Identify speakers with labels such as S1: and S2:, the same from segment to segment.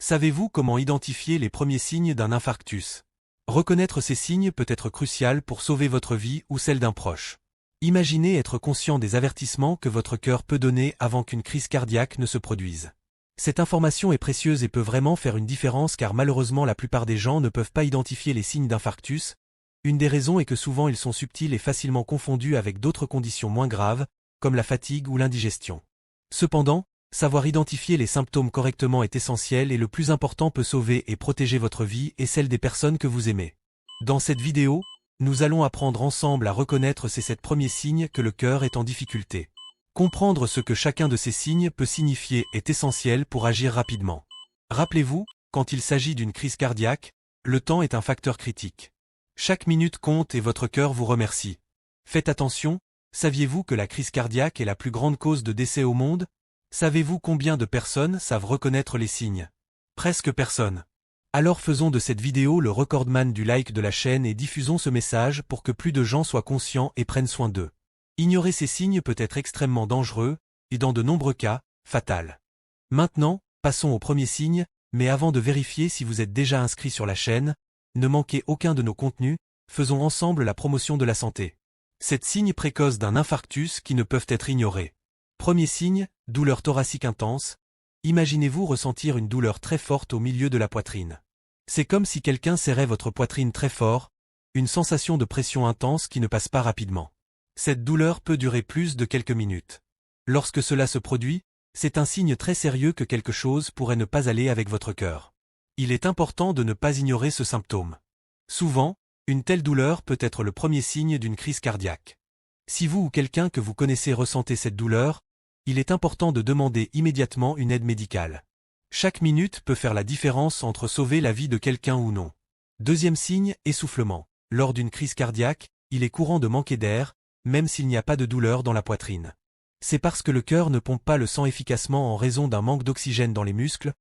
S1: Savez-vous comment identifier les premiers signes d'un infarctus? Reconnaître ces signes peut être crucial pour sauver votre vie ou celle d'un proche. Imaginez être conscient des avertissements que votre cœur peut donner avant qu'une crise cardiaque ne se produise. Cette information est précieuse et peut vraiment faire une différence car malheureusement la plupart des gens ne peuvent pas identifier les signes d'infarctus. Une des raisons est que souvent ils sont subtils et facilement confondus avec d'autres conditions moins graves, comme la fatigue ou l'indigestion. Cependant, savoir identifier les symptômes correctement est essentiel et le plus important peut sauver et protéger votre vie et celle des personnes que vous aimez. Dans cette vidéo, nous allons apprendre ensemble à reconnaître ces 7 premiers signes que le cœur est en difficulté. Comprendre ce que chacun de ces signes peut signifier est essentiel pour agir rapidement. Rappelez-vous, quand il s'agit d'une crise cardiaque, le temps est un facteur critique. Chaque minute compte et votre cœur vous remercie. Faites attention, saviez-vous que la crise cardiaque est la plus grande cause de décès au monde? Savez-vous combien de personnes savent reconnaître les signes? Presque personne. Alors faisons de cette vidéo le recordman du like de la chaîne et diffusons ce message pour que plus de gens soient conscients et prennent soin d'eux. Ignorer ces signes peut être extrêmement dangereux, et dans de nombreux cas, fatal. Maintenant, passons au premier signe, mais avant de vérifier si vous êtes déjà inscrit sur la chaîne, ne manquez aucun de nos contenus, faisons ensemble la promotion de la santé. 7 signes précoces d'un infarctus qui ne peuvent être ignorés. Premier signe, douleur thoracique intense. Imaginez-vous ressentir une douleur très forte au milieu de la poitrine. C'est comme si quelqu'un serrait votre poitrine très fort, une sensation de pression intense qui ne passe pas rapidement. Cette douleur peut durer plus de quelques minutes. Lorsque cela se produit, c'est un signe très sérieux que quelque chose pourrait ne pas aller avec votre cœur. Il est important de ne pas ignorer ce symptôme. Souvent, une telle douleur peut être le premier signe d'une crise cardiaque. Si vous ou quelqu'un que vous connaissez ressentez cette douleur, il est important de demander immédiatement une aide médicale. Chaque minute peut faire la différence entre sauver la vie de quelqu'un ou non. Deuxième signe, essoufflement. Lors d'une crise cardiaque, il est courant de manquer d'air, même s'il n'y a pas de douleur dans la poitrine. C'est parce que le cœur ne pompe pas le sang efficacement en raison d'un manque d'oxygène dans les muscles,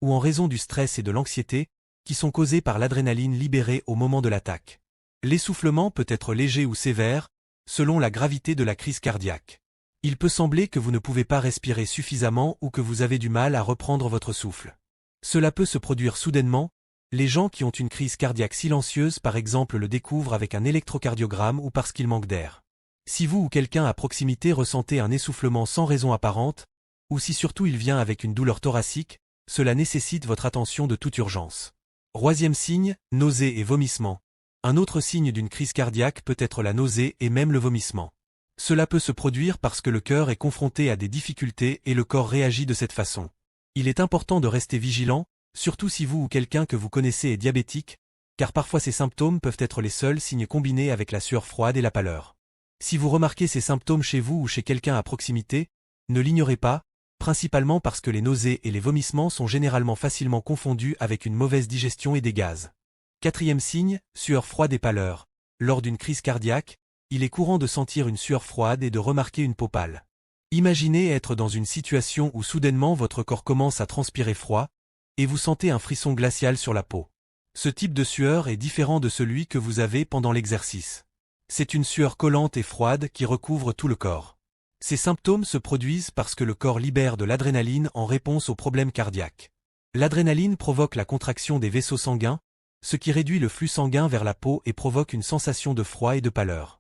S1: ou en raison du stress et de l'anxiété, qui sont causés par l'adrénaline libérée au moment de l'attaque. L'essoufflement peut être léger ou sévère, selon la gravité de la crise cardiaque. Il peut sembler que vous ne pouvez pas respirer suffisamment ou que vous avez du mal à reprendre votre souffle. Cela peut se produire soudainement. Les gens qui ont une crise cardiaque silencieuse par exemple le découvrent avec un électrocardiogramme ou parce qu'ils manquent d'air. Si vous ou quelqu'un à proximité ressentez un essoufflement sans raison apparente, ou si surtout il vient avec une douleur thoracique, cela nécessite votre attention de toute urgence. Troisième signe, nausées et vomissements. Un autre signe d'une crise cardiaque peut être la nausée et même le vomissement. Cela peut se produire parce que le cœur est confronté à des difficultés et le corps réagit de cette façon. Il est important de rester vigilant, surtout si vous ou quelqu'un que vous connaissez est diabétique, car parfois ces symptômes peuvent être les seuls signes combinés avec la sueur froide et la pâleur. Si vous remarquez ces symptômes chez vous ou chez quelqu'un à proximité, ne l'ignorez pas, principalement parce que les nausées et les vomissements sont généralement facilement confondus avec une mauvaise digestion et des gaz. Quatrième signe, sueur froide et pâleur. Lors d'une crise cardiaque, il est courant de sentir une sueur froide et de remarquer une peau pâle. Imaginez être dans une situation où soudainement votre corps commence à transpirer froid, et vous sentez un frisson glacial sur la peau. Ce type de sueur est différent de celui que vous avez pendant l'exercice. C'est une sueur collante et froide qui recouvre tout le corps. Ces symptômes se produisent parce que le corps libère de l'adrénaline en réponse aux problèmes cardiaques. L'adrénaline provoque la contraction des vaisseaux sanguins, ce qui réduit le flux sanguin vers la peau et provoque une sensation de froid et de pâleur.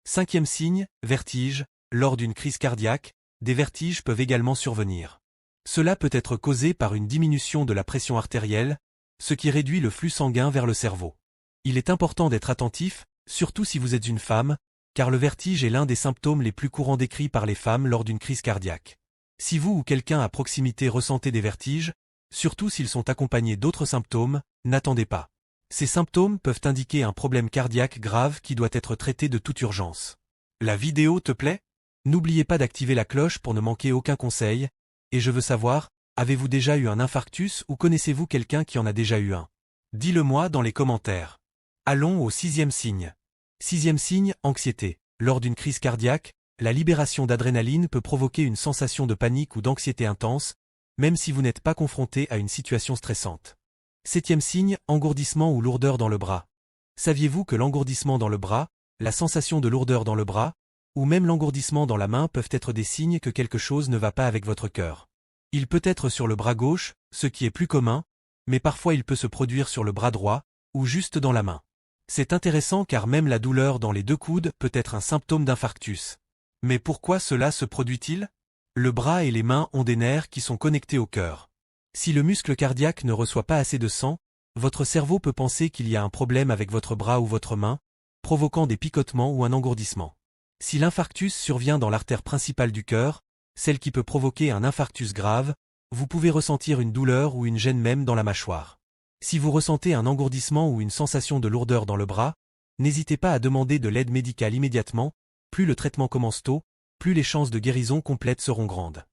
S1: Cinquième signe, vertige. Lors d'une crise cardiaque, des vertiges peuvent également survenir. Cela peut être causé par une diminution de la pression artérielle, ce qui réduit le flux sanguin vers le cerveau. Il est important d'être attentif, surtout si vous êtes une femme, car le vertige est l'un des symptômes les plus courants décrits par les femmes lors d'une crise cardiaque. Si vous ou quelqu'un à proximité ressentez des vertiges, surtout s'ils sont accompagnés d'autres symptômes, n'attendez pas. Ces symptômes peuvent indiquer un problème cardiaque grave qui doit être traité de toute urgence. La vidéo te plaît? N'oubliez pas d'activer la cloche pour ne manquer aucun conseil, et je veux savoir, avez-vous déjà eu un infarctus ou connaissez-vous quelqu'un qui en a déjà eu un? Dis-le-moi dans les commentaires. Allons au sixième signe. Sixième signe, anxiété. Lors d'une crise cardiaque, la libération d'adrénaline peut provoquer une sensation de panique ou d'anxiété intense, même si vous n'êtes pas confronté à une situation stressante. Septième signe, engourdissement ou lourdeur dans le bras. Saviez-vous que l'engourdissement dans le bras, la sensation de lourdeur dans le bras, ou même l'engourdissement dans la main peuvent être des signes que quelque chose ne va pas avec votre cœur? Il peut être sur le bras gauche, ce qui est plus commun, mais parfois il peut se produire sur le bras droit, ou juste dans la main. C'est intéressant car même la douleur dans les deux coudes peut être un symptôme d'infarctus. Mais pourquoi cela se produit-il? Le bras et les mains ont des nerfs qui sont connectés au cœur. Si le muscle cardiaque ne reçoit pas assez de sang, votre cerveau peut penser qu'il y a un problème avec votre bras ou votre main, provoquant des picotements ou un engourdissement. Si l'infarctus survient dans l'artère principale du cœur, celle qui peut provoquer un infarctus grave, vous pouvez ressentir une douleur ou une gêne même dans la mâchoire. Si vous ressentez un engourdissement ou une sensation de lourdeur dans le bras, n'hésitez pas à demander de l'aide médicale immédiatement, plus le traitement commence tôt, plus les chances de guérison complète seront grandes.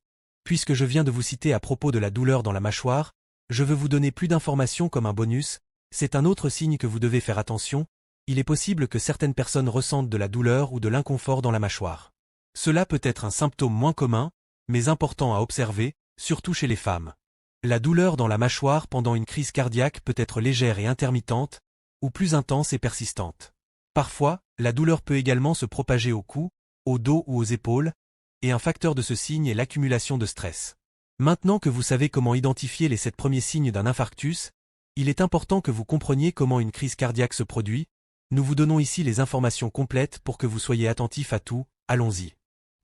S1: Puisque je viens de vous citer à propos de la douleur dans la mâchoire, je veux vous donner plus d'informations comme un bonus, c'est un autre signe que vous devez faire attention, il est possible que certaines personnes ressentent de la douleur ou de l'inconfort dans la mâchoire. Cela peut être un symptôme moins commun, mais important à observer, surtout chez les femmes. La douleur dans la mâchoire pendant une crise cardiaque peut être légère et intermittente, ou plus intense et persistante. Parfois, la douleur peut également se propager au cou, au dos ou aux épaules, et un facteur de ce signe est l'accumulation de stress. Maintenant que vous savez comment identifier les 7 premiers signes d'un infarctus, il est important que vous compreniez comment une crise cardiaque se produit. Nous vous donnons ici les informations complètes pour que vous soyez attentifs à tout, allons-y.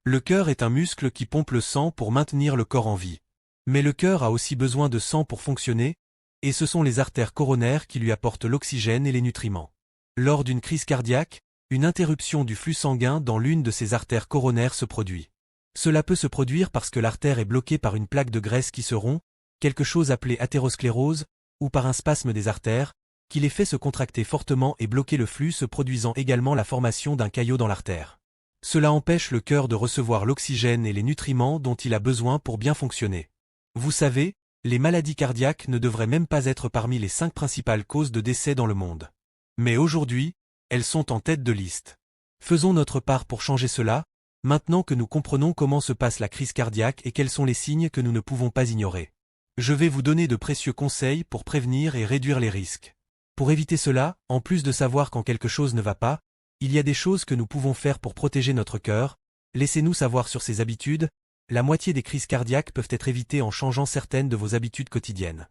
S1: Le cœur est un muscle qui pompe le sang pour maintenir le corps en vie. Mais le cœur a aussi besoin de sang pour fonctionner, et ce sont les artères coronaires qui lui apportent l'oxygène et les nutriments. Lors d'une crise cardiaque, une interruption du flux sanguin dans l'une de ces artères coronaires se produit. Cela peut se produire parce que l'artère est bloquée par une plaque de graisse qui se rompt, quelque chose appelé athérosclérose, ou par un spasme des artères, qui les fait se contracter fortement et bloquer le flux se produisant également la formation d'un caillot dans l'artère. Cela empêche le cœur de recevoir l'oxygène et les nutriments dont il a besoin pour bien fonctionner. Vous savez, les maladies cardiaques ne devraient même pas être parmi les 5 principales causes de décès dans le monde. Mais aujourd'hui, elles sont en tête de liste. Faisons notre part pour changer cela, maintenant que nous comprenons comment se passe la crise cardiaque et quels sont les signes que nous ne pouvons pas ignorer. Je vais vous donner de précieux conseils pour prévenir et réduire les risques. Pour éviter cela, en plus de savoir quand quelque chose ne va pas, il y a des choses que nous pouvons faire pour protéger notre cœur. Laissez-nous savoir sur ces habitudes. La moitié des crises cardiaques peuvent être évitées en changeant certaines de vos habitudes quotidiennes.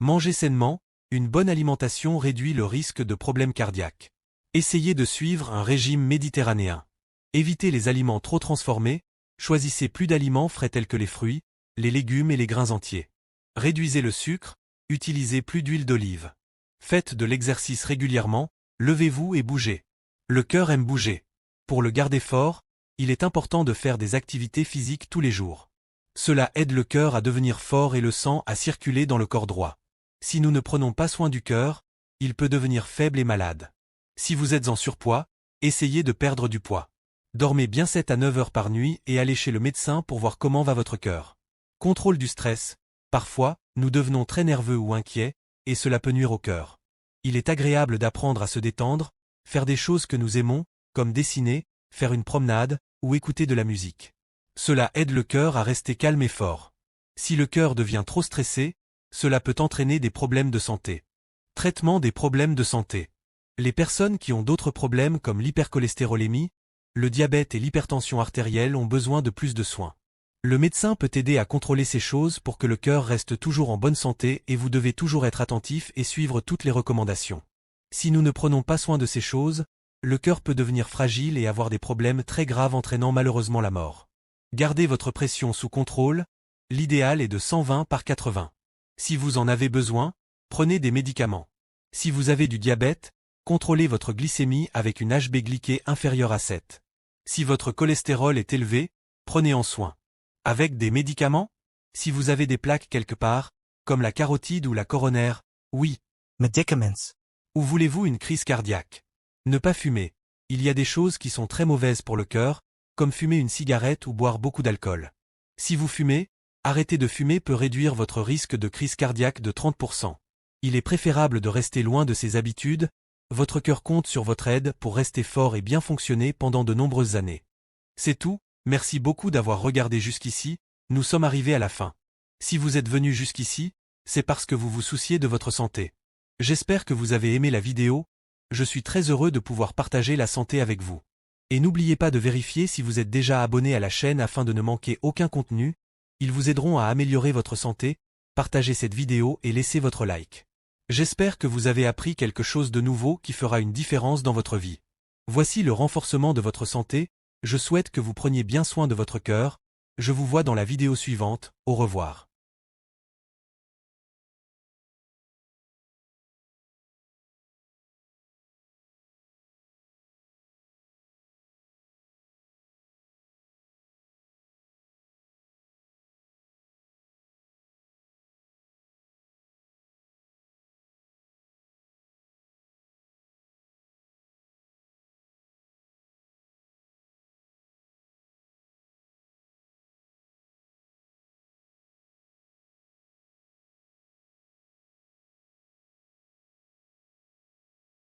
S1: Mangez sainement, une bonne alimentation réduit le risque de problèmes cardiaques. Essayez de suivre un régime méditerranéen. Évitez les aliments trop transformés, choisissez plus d'aliments frais tels que les fruits, les légumes et les grains entiers. Réduisez le sucre, utilisez plus d'huile d'olive. Faites de l'exercice régulièrement, levez-vous et bougez. Le cœur aime bouger. Pour le garder fort, il est important de faire des activités physiques tous les jours. Cela aide le cœur à devenir fort et le sang à circuler dans le corps droit. Si nous ne prenons pas soin du cœur, il peut devenir faible et malade. Si vous êtes en surpoids, essayez de perdre du poids. Dormez bien 7 à 9 heures par nuit et allez chez le médecin pour voir comment va votre cœur. Contrôle du stress. Parfois, nous devenons très nerveux ou inquiets, et cela peut nuire au cœur. Il est agréable d'apprendre à se détendre, faire des choses que nous aimons, comme dessiner, faire une promenade, ou écouter de la musique. Cela aide le cœur à rester calme et fort. Si le cœur devient trop stressé, cela peut entraîner des problèmes de santé. Traitement des problèmes de santé. Les personnes qui ont d'autres problèmes comme l'hypercholestérolémie, le diabète et l'hypertension artérielle ont besoin de plus de soins. Le médecin peut aider à contrôler ces choses pour que le cœur reste toujours en bonne santé et vous devez toujours être attentif et suivre toutes les recommandations. Si nous ne prenons pas soin de ces choses, le cœur peut devenir fragile et avoir des problèmes très graves entraînant malheureusement la mort. Gardez votre pression sous contrôle, l'idéal est de 120 par 80. Si vous en avez besoin, prenez des médicaments. Si vous avez du diabète, contrôlez votre glycémie avec une HB glyquée inférieure à 7. Si votre cholestérol est élevé, prenez en soin. Avec des médicaments? Si vous avez des plaques quelque part, comme la carotide ou la coronaire, oui.
S2: Medicaments.
S1: Ou voulez-vous une crise cardiaque? Ne pas fumer. Il y a des choses qui sont très mauvaises pour le cœur, comme fumer une cigarette ou boire beaucoup d'alcool. Si vous fumez, arrêter de fumer peut réduire votre risque de crise cardiaque de 30%. Il est préférable de rester loin de ces habitudes. Votre cœur compte sur votre aide pour rester fort et bien fonctionner pendant de nombreuses années. C'est tout, merci beaucoup d'avoir regardé jusqu'ici, nous sommes arrivés à la fin. Si vous êtes venu jusqu'ici, c'est parce que vous vous souciez de votre santé. J'espère que vous avez aimé la vidéo, je suis très heureux de pouvoir partager la santé avec vous. Et n'oubliez pas de vérifier si vous êtes déjà abonné à la chaîne afin de ne manquer aucun contenu, ils vous aideront à améliorer votre santé. partagez cette vidéo et laissez votre like. J'espère que vous avez appris quelque chose de nouveau qui fera une différence dans votre vie. Voici le renforcement de votre santé, je souhaite que vous preniez bien soin de votre cœur, je vous vois dans la vidéo suivante, au revoir.